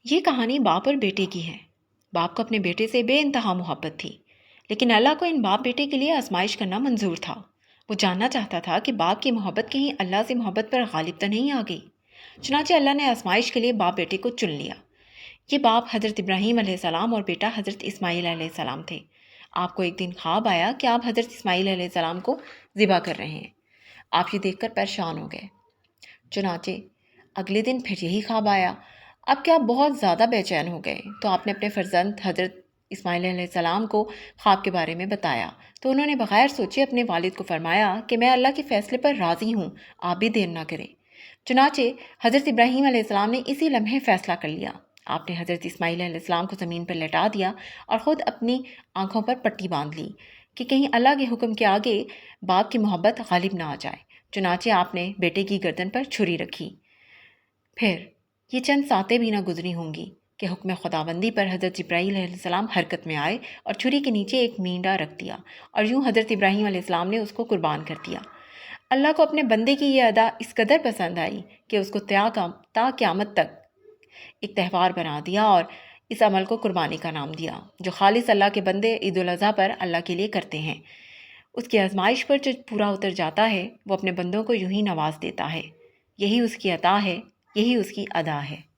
یہ کہانی باپ اور بیٹے کی ہے۔ باپ کو اپنے بیٹے سے بے انتہا محبت تھی، لیکن اللہ کو ان باپ بیٹے کے لیے آزمائش کرنا منظور تھا۔ وہ جاننا چاہتا تھا کہ باپ کی محبت کہیں اللہ سے محبت پر غالب تو نہیں آ گئی۔ چنانچہ اللہ نے آزمائش کے لیے باپ بیٹے کو چن لیا۔ یہ باپ حضرت ابراہیم علیہ السلام اور بیٹا حضرت اسماعیل علیہ السلام تھے۔ آپ کو ایک دن خواب آیا کہ آپ حضرت اسماعیل علیہ السلام کو ذبح کر رہے ہیں۔ آپ یہ دیکھ کر پریشان ہو گئے۔ چنانچہ اگلے دن پھر یہی خواب آیا۔ اب کہ آپ بہت زیادہ بے چین ہو گئے تو آپ نے اپنے فرزند حضرت اسماعیل علیہ السلام کو خواب کے بارے میں بتایا تو انہوں نے بغیر سوچے اپنے والد کو فرمایا کہ میں اللہ کے فیصلے پر راضی ہوں، آپ بھی دیر نہ کریں۔ چنانچہ حضرت ابراہیم علیہ السلام نے اسی لمحے فیصلہ کر لیا۔ آپ نے حضرت اسماعیل علیہ السلام کو زمین پر لٹا دیا اور خود اپنی آنکھوں پر پٹی باندھ لی کہ کہیں اللہ کے حکم کے آگے باپ کی محبت غالب نہ آ جائے۔ چنانچہ آپ نے بیٹے کی گردن پر چھری رکھی۔ پھر یہ چند ساتیں بھی نہ گزری ہوں گی کہ حکم خداوندی پر حضرت جبرائیل علیہ السلام حرکت میں آئے اور چھری کے نیچے ایک مینڈا رکھ دیا اور یوں حضرت ابراہیم علیہ السلام نے اس کو قربان کر دیا۔ اللہ کو اپنے بندے کی یہ ادا اس قدر پسند آئی کہ اس کو تا قیامت تک ایک تہوار بنا دیا اور اس عمل کو قربانی کا نام دیا جو خالص اللہ کے بندے عید الاضحیٰ پر اللہ کے لیے کرتے ہیں۔ اس کی آزمائش پر جو پورا اتر جاتا ہے وہ اپنے بندوں کو یوں ہی نواز دیتا ہے۔ یہی اس کی عطا ہے، یہی اس کی ادا ہے۔